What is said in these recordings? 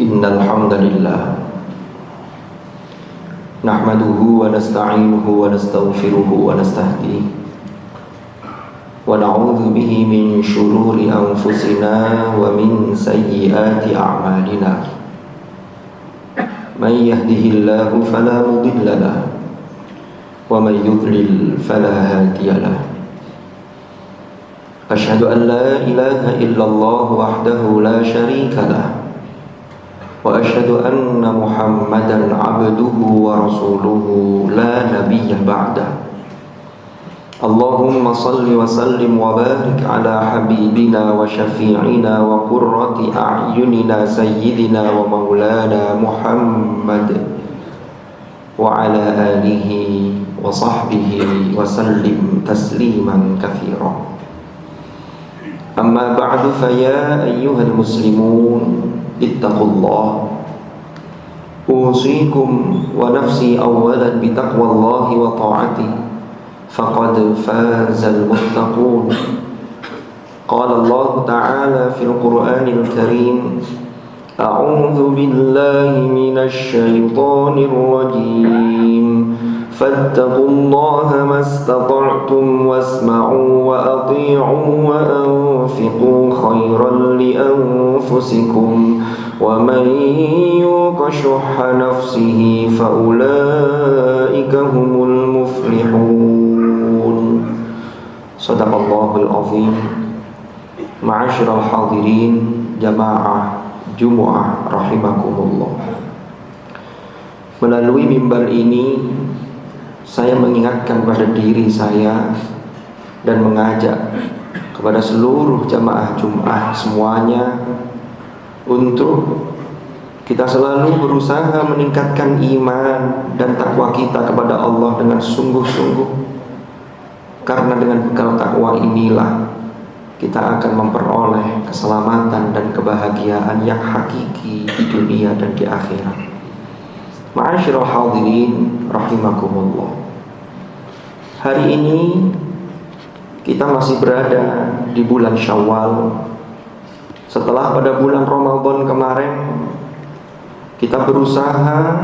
Innal hamdalillah nahmaduhu wa nasta'inuhu wa nastaghfiruhu wa nastahdihi wa na'udzu bihi min shururi anfusina wa min sayyiati a'malina. Man yahdihillahu fala mudilla lahu wa man yudlil fala hadiya lahu. Asyhadu an la ilaha illallah wahdahu la syarika lahu wa asyhadu anna Muhammadan abduhu wa rasuluhu la nabiyya ba'da. Allahumma salli wa sallim wa barik ala habibina wa syafi'ina wa qurrati a'yunina sayyidina wa maulana Muhammad wa ala alihi wa sahbihi wa sallim tasliman katsira. Amma ba'du, fa ya ayyuhal muslimun ittaqullah. Usikum wa nafsi awalan bitaqwallahi wa ta'atihi faqad fazal muttaqun. Qala Allah ta'ala fil Qur'anil Karim, a'udzu billahi minasy syaithanir rajim. Fattaqullaha mastata'tum wasma'u wa ati'u wa anfiqu khairan li anfusikum wa man yuqa syuhha nafsihi fa ulaika humul muflihun. Shadaqallahul azim. Ma'asyiral hadirin jamaah Jumu'ah rahimakumullah. Melalui mimbar ini saya mengingatkan pada diri saya dan mengajak kepada seluruh jamaah Jumat semuanya untuk kita selalu berusaha meningkatkan iman dan takwa kita kepada Allah dengan sungguh-sungguh. Karena dengan bekal takwa inilah kita akan memperoleh keselamatan dan kebahagiaan yang hakiki di dunia dan di akhirat. Ma'asyiral hadirin rahimakumullah. Hari ini kita masih berada di bulan Syawal. Setelah pada bulan Ramadan kemarin kita berusaha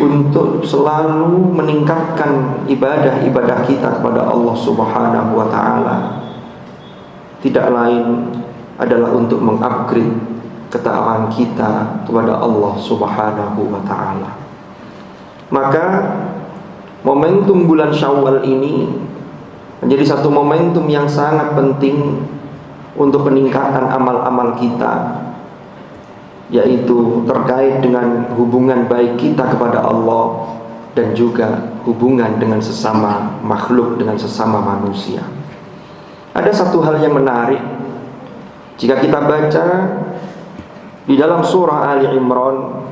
untuk selalu meningkatkan ibadah-ibadah kita kepada Allah Subhanahu wa taala. Tidak lain adalah untuk mengupgrade ketaatan kita kepada Allah Subhanahu wa taala. Maka momentum bulan Syawal ini menjadi satu momentum yang sangat penting untuk peningkatan amal-amal kita, yaitu terkait dengan hubungan baik kita kepada Allah dan juga hubungan dengan sesama makhluk, dengan sesama manusia. Ada satu hal yang menarik jika kita baca di dalam surah Ali Imran,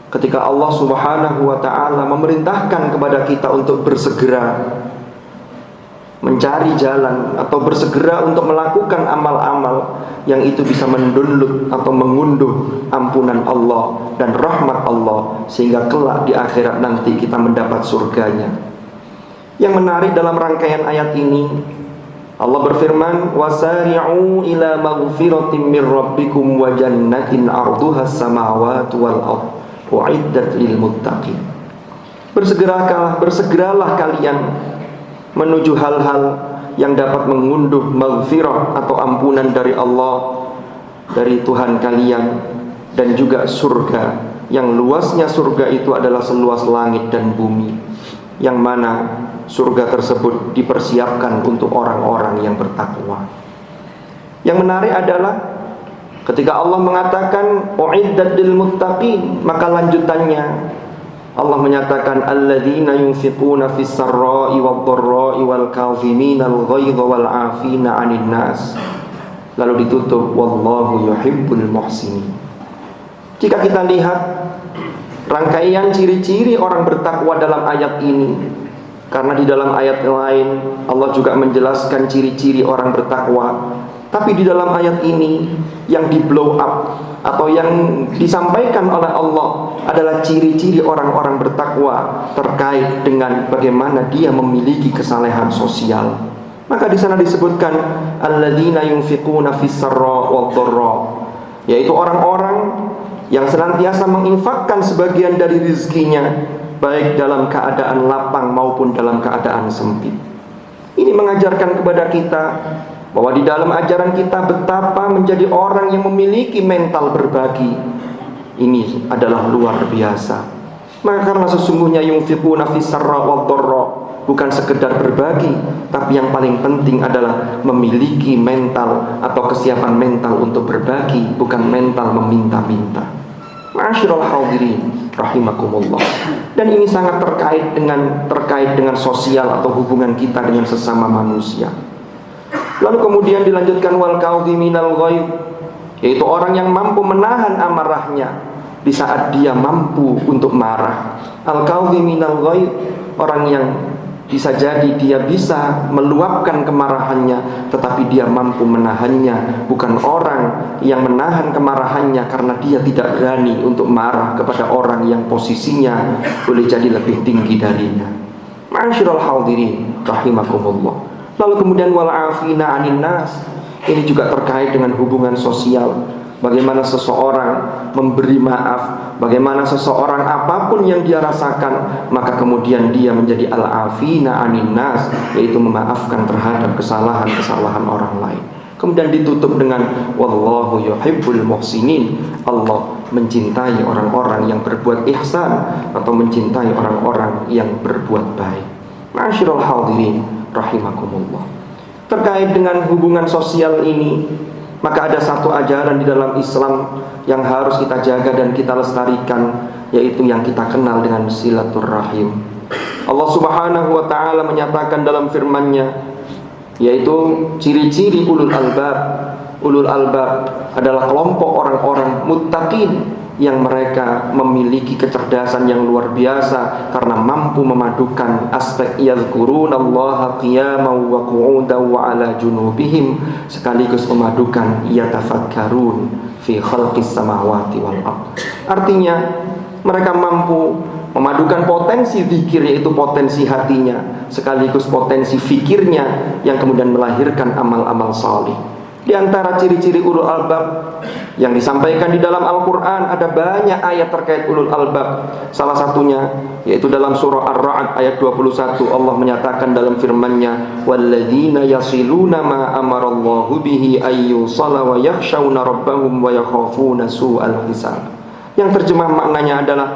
ketika Allah Subhanahu wa ta'ala memerintahkan kepada kita untuk bersegera mencari jalan atau bersegera untuk melakukan amal-amal yang itu bisa mendownload atau mengunduh ampunan Allah dan rahmat Allah, sehingga kelak di akhirat nanti kita mendapat surganya. Yang menarik dalam rangkaian ayat ini, Allah berfirman, wasari'u ila maghfiratin min rabbikum wa jannatin 'arduha as-samawati wal ardh u'iddat lil muttaqin. Bersegeralah kalian menuju hal-hal yang dapat mengunduh maghfirah atau ampunan dari Allah, dari Tuhan kalian, dan juga surga yang luasnya surga itu adalah seluas langit dan bumi, yang mana surga tersebut dipersiapkan untuk orang-orang yang bertakwa. Yang menarik adalah ketika Allah mengatakan u'iddat lil muttaqin, maka lanjutannya Allah menyatakan alladzina yunfiquna fis sarra'i wad dharra'i wal kaziminal ghaidha wal 'afina 'anil nas. Lalu ditutup wallahu yuhibbul muhsinin. Jika kita lihat rangkaian ciri-ciri orang bertakwa dalam ayat ini, karena di dalam ayat lain Allah juga menjelaskan ciri-ciri orang bertakwa, tapi di dalam ayat ini yang di blow up atau yang disampaikan oleh Allah adalah ciri-ciri orang-orang bertakwa terkait dengan bagaimana dia memiliki kesalehan sosial. Maka di sana disebutkan alladzina yunfiquna fis sarra wad dharra, yaitu orang-orang yang senantiasa menginfakkan sebagian dari rezekinya, baik dalam keadaan lapang maupun dalam keadaan sempit. Ini mengajarkan kepada kita bahwa di dalam ajaran kita betapa menjadi orang yang memiliki mental berbagi ini adalah luar biasa. Maka karena sesungguhnya yunfiquna fis sarra wad dharra, bukan sekedar berbagi, tapi yang paling penting adalah memiliki mental atau kesiapan mental untuk berbagi, bukan mental meminta-minta. Ma'asyiral hadirin rahimakumullah. Dan ini sangat terkait dengan sosial atau hubungan kita dengan sesama manusia. Lalu kemudian dilanjutkan wal kadhiminal ghaidh, yaitu orang yang mampu menahan amarahnya di saat dia mampu untuk marah. Al-kadhiminal ghaidh, orang yang bisa jadi dia bisa meluapkan kemarahannya, tetapi dia mampu menahannya. Bukan orang yang menahan kemarahannya karena dia tidak berani untuk marah kepada orang yang posisinya boleh jadi lebih tinggi darinya. Ma'asyiral hadirin rahimakumullah. Lalu kemudian wal afina 'anin nas, ini juga terkait dengan hubungan sosial. Bagaimana seseorang memberi maaf, bagaimana seseorang apapun yang dia rasakan, maka kemudian dia menjadi al-afina 'anin nas, yaitu memaafkan terhadap kesalahan-kesalahan orang lain. Kemudian ditutup dengan wallahu yuhibbul muhsinin, Allah mencintai orang-orang yang berbuat ihsan atau mencintai orang-orang yang berbuat baik. Ma'asyiral hadirin rahimakumullah. Terkait dengan hubungan sosial ini, maka ada satu ajaran di dalam Islam yang harus kita jaga dan kita lestarikan, yaitu yang kita kenal dengan silaturrahim. Allah Subhanahu wa ta'ala menyatakan dalam firman-Nya, yaitu ciri-ciri ulul albab. Ulul albab adalah kelompok orang-orang muttaqin yang mereka memiliki kecerdasan yang luar biasa karena mampu memadukan aspek yadhkurunallaha qiyaman wa qu'udan wa ala junubihim, sekaligus memadukan yatafakkarun fi khalqis samawati wal ard. Artinya mereka mampu memadukan potensi zikir, yaitu potensi hatinya, sekaligus potensi fikirnya yang kemudian melahirkan amal-amal salih. Di antara ciri-ciri ulul albab yang disampaikan di dalam Al-Quran, ada banyak ayat terkait ulul albab. Salah satunya yaitu dalam surah Ar-Ra'd ayat 21, Allah menyatakan dalam firman-Nya, walladzina yasiluna ma amarallahu bihi ayyusala wa yakhshawna rabbahum wa yakhafuna su'al hisab. Yang terjemah maknanya adalah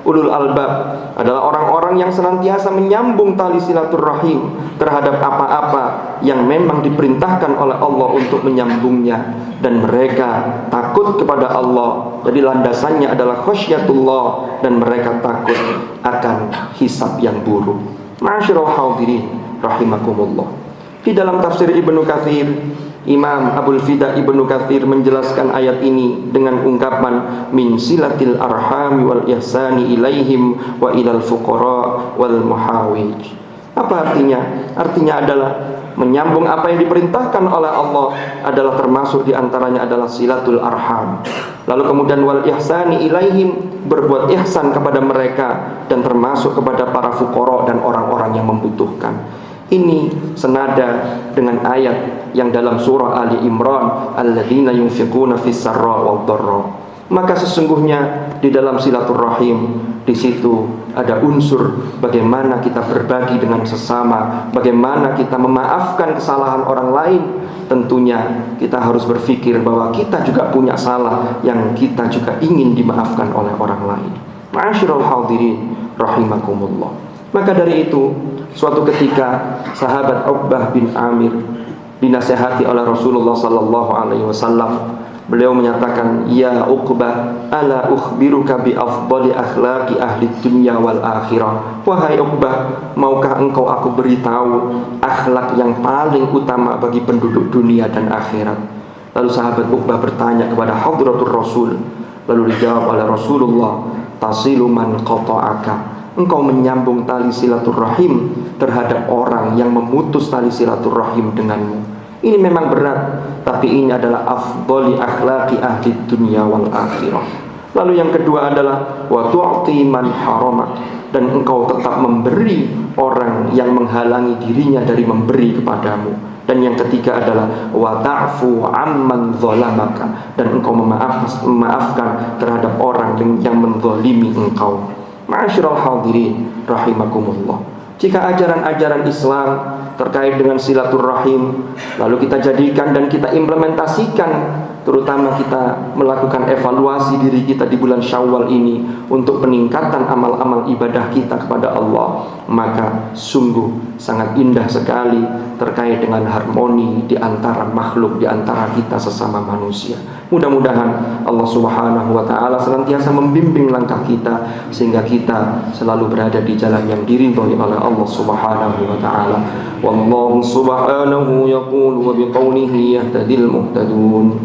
ulul albab adalah orang-orang yang senantiasa menyambung tali silaturrahim terhadap apa-apa yang memang diperintahkan oleh Allah untuk menyambungnya, dan mereka takut kepada Allah. Jadi landasannya adalah khasyatullah, dan mereka takut akan hisab yang buruk. Ma'asyiral hadirin rahimakumullah. Di dalam tafsir Ibnu Katsir, Imam Abul Fida Ibnu Katsir menjelaskan ayat ini dengan ungkapan min silatil arhami wal ihsani ilaihim wa ilal fuqara wal muhawij. Apa artinya? Artinya adalah menyambung apa yang diperintahkan oleh Allah adalah termasuk diantaranya adalah silatul arham. Lalu kemudian wal ihsani ilaihim, berbuat ihsan kepada mereka, dan termasuk kepada para fuqara dan orang-orang yang membutuhkan. Ini senada dengan ayat yang dalam surah Ali Imran, alladzina yunfiquna fis sarra wad dharra. Maka sesungguhnya di dalam silaturrahim, di situ ada unsur bagaimana kita berbagi dengan sesama, bagaimana kita memaafkan kesalahan orang lain. Tentunya kita harus berpikir bahwa kita juga punya salah yang kita juga ingin dimaafkan oleh orang lain. Ma'asyiral hadirin rahimakumullah. Maka dari itu, suatu ketika sahabat Uqbah bin Amir dinasihati oleh Rasulullah sallallahu alaihi wasallam. Beliau menyatakan, "Ya Uqbah, ala ukhbiruka bi afdali akhlaqi ahli dunya wal akhirah." Wahai Uqbah, maukah engkau aku beritahu akhlak yang paling utama bagi penduduk dunia dan akhirat? Lalu sahabat Uqbah bertanya kepada Hadratur Rasul. Lalu dijawab oleh Rasulullah, "Tasilu man qata'aka." Engkau menyambung tali silaturrahim terhadap orang yang memutus tali silaturrahim denganmu. Ini memang berat, tapi ini adalah afdhali akhlaqi ahli dunya wal akhirah. Lalu yang kedua adalah wa tu'ti man haramak, dan engkau tetap memberi orang yang menghalangi dirinya dari memberi kepadamu. Dan yang ketiga adalah wa ta'fu amman zalamaka, dan engkau memaafkan terhadap orang yang menzalimi engkau. Ma'asyiral hadirin rahimakumullah. Jika ajaran-ajaran Islam terkait dengan silaturahim lalu kita jadikan dan kita implementasikan, terutama kita melakukan evaluasi diri kita di bulan Syawal ini untuk peningkatan amal-amal ibadah kita kepada Allah, maka sungguh sangat indah sekali terkait dengan harmoni di antara makhluk, di antara kita sesama manusia. Mudah-mudahan Allah Subhanahu wa taala senantiasa membimbing langkah kita sehingga kita selalu berada di jalan yang diridhoi oleh Allah Subhanahu wa taala. Wallahu subhanahu yaqulu wa biqaulihi yahtadil muhtadun.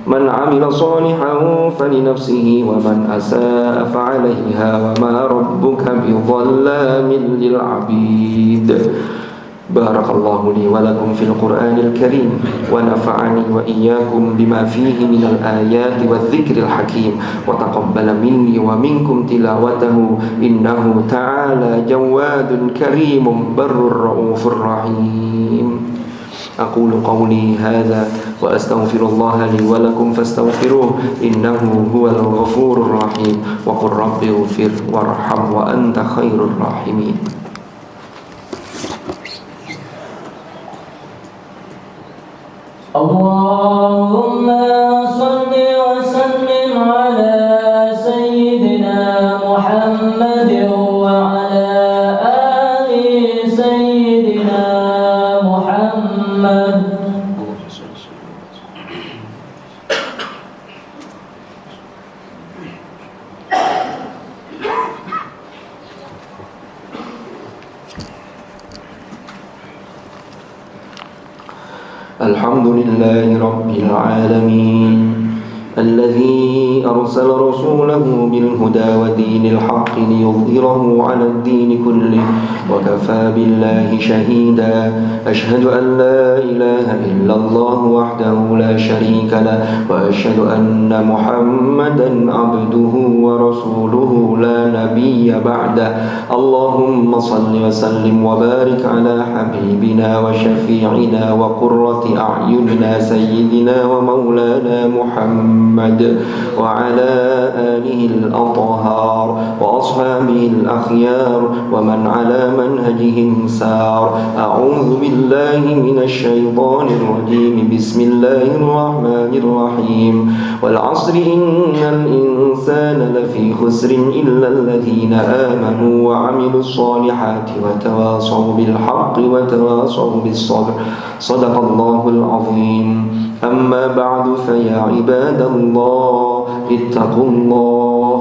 Man 'amila shalihan falinafsihi wa man asaa fa'alaiha wa ma rabbuka bidhallamin lil 'abid. Barakallahu li wa lakum fil Qur'anil Karim wa nafa'ani wa iyyakum bima fihi minal ayati wadh-dhikril hakim wa taqabbala minni wa minkum tilawatahu innahu ta'ala jawadun karimun barrur raufur rahim. أقول قولي هذا وأستغفر الله لي ولكم فاستغفروه إنه هو الغفور الرحيم وقل رب اغفر وارحم وأنت خير الراحمين. اللهم صل وسلم على سيدنا محمد وعلى آل سيدنا محمد. الحمد لله رب العالمين الذي أرسل رسوله بالهدى ودين الحق ليظهره على الدين كله وكفى بالله شهيدا. أشهد أن لا إله إلا الله وحده لا شريك له وأشهد أن محمدا عبده ورسوله لا نبي بعده. اللهم صل وسلم وبارك على حبيبنا وشفيعنا وقرة أعيننا سيدنا ومولانا محمد وعلى آله الأطهار وأصحابه الأخيار ومن على منهجهم سار. أعوذ بالله من الشيطان الرجيم. بسم الله الرحمن الرحيم. والعصر إن الإنسان لفي خسر إلا الذين آمنوا وعملوا الصالحات وتواصوا بالحق وتواصوا بالصبر. صدق الله العظيم. أما بعد فيا عباد الله اتقوا الله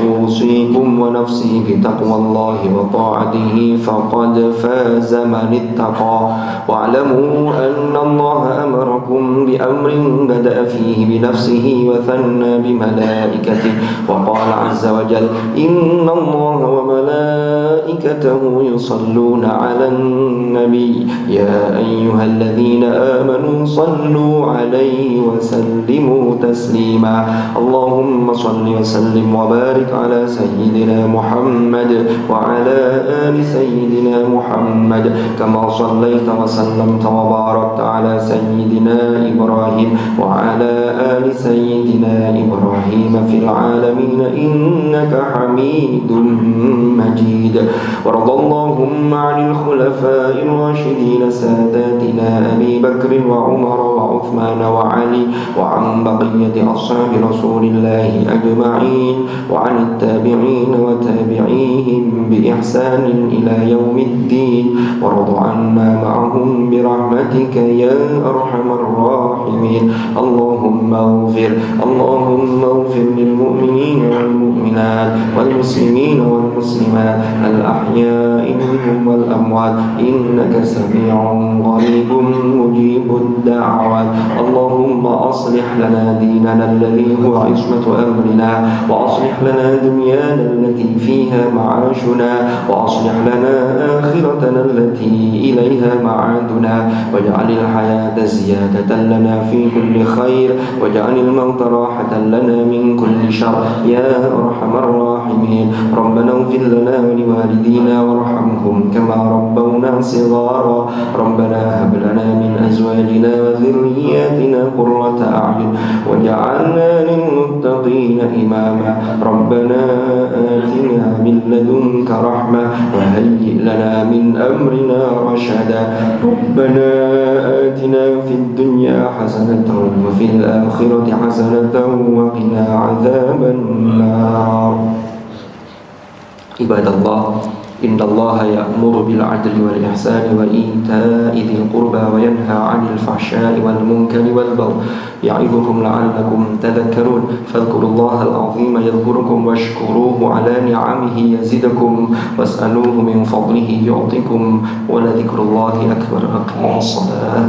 أوصيكم ونفسي بتقوى الله وطاعته فقد فاز من اتقى. واعلموا أن الله أمركم بأمر بدأ فيه بنفسه وثنى بملائكته وقال عز وجل إن الله وملائكته يصلون على النبي يا أيها الذين آمنوا صلوا عليه وسلموا تسليما. اللهم صل وسلم وبارك على سيدنا محمد وعلى آل سيدنا محمد كما صليت وسلمت وباركت على سيدنا إبراهيم وعلى آل سيدنا إبراهيم في العالمين إنك حميد مجيد. وارض اللهم عن الخلفاء الراشدين ساداتنا أبي بكر وعمر وعثمان وعلي وعن بقية أصحاب رسول الله أجمعين وعن التابعين وتابعيهم بإحسان إلى يوم الدين. وارض عنا معهم برحمتك يا أرحم الراحمين. اللهم اغفر للمؤمنين والمؤمنات والمسلمين والمسلمات الأحياء منهم والأموات إنك سميع قريب مجيب الدعوات. اللهم أصلح لنا ديننا الذي هو عصمة أمرنا وأصلح لنا دنيانا التي فيها معاشنا وأصلح لنا آخرتنا التي إليها معادنا واجعل الحياة زيادة لنا في كل خير واجعل الموت راحة لنا من كل شر يا أرحم الراحمين. ربنا اغفر لنا ولوالدينا وارحمهم كما ربونا صغارا. ربنا هب لنا من أزواجنا أزواجنا وذرياتنا قرة أعين واجعلنا للمتقين إماما ربنا آتنا من لدنك رحمة وهيئ لنا من أمرنا رشدا ربنا آتنا في الدنيا حسنة وفي الآخرة حسنة وقنا عذاب النار. عباد الله إن الله يأمر بالعدل والإحسان وإيتاء ذي القربى وينهى عن الفحشاء والمنكر والبغي يعظكم لعلكم تذكرون فاذكروا الله العظيم يذكركم واشكروه على نعمه يزدكم واسألوه من فضله يعطكم ولذكر الله أكبر. أقيموا الصلاة.